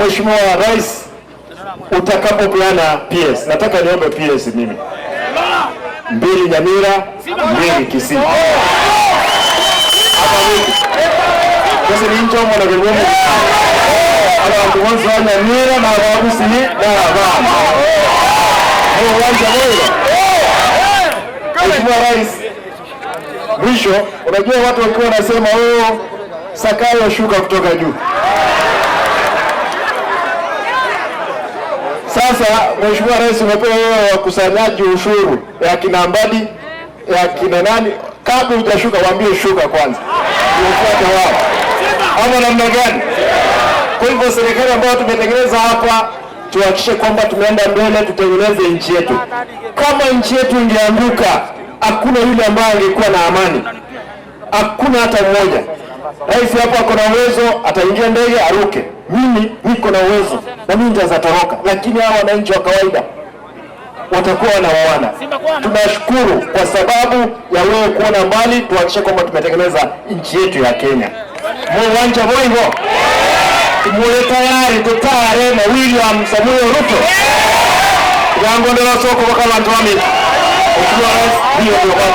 Mheshimiwa Rais, utakapopeana PS, nataka niombe PS mimi 2 Nyamira, 2 Kisii. Hapa mimi. Sasa ni ncho mwana kwa ala tuanze na Nyamira na Kisii na baba. Uwanja moja. Mheshimiwa Rais, mwisho, unajua watu wakiwa wanasema Sakayo shuka kutoka juu. Sasa Mheshimiwa Rais, umepewa wewe wakusanyaji ushuru ya kina Mbadi, ya kina nani, kabla hujashuka waambie shuka kwanza. Ufuate wao. Ama namna gani? Kwa hivyo serikali ambayo tumetengeneza hapa, tuhakikishe kwamba tumeenda mbele, tutengeneze nchi yetu. Kama nchi yetu ingeanguka, hakuna yule ambaye angekuwa na amani. Hakuna hata mmoja. Rais hapa ako na uwezo, ataingia ndege aruke. Mimi niko na uwezo na mimi nitazatoroka, lakini hao wananchi wa kawaida watakuwa wanauana. Tunashukuru kwa sababu ya wewe kuona mbali, tuhakikishe kwamba tumetengeneza nchi yetu ya Kenya. Mwanja hivyo. Tumule tayari tutare na William Samuel Ruto. Yango ndio soko kwa kama ndio mimi. Ukiwa rais ndio kwa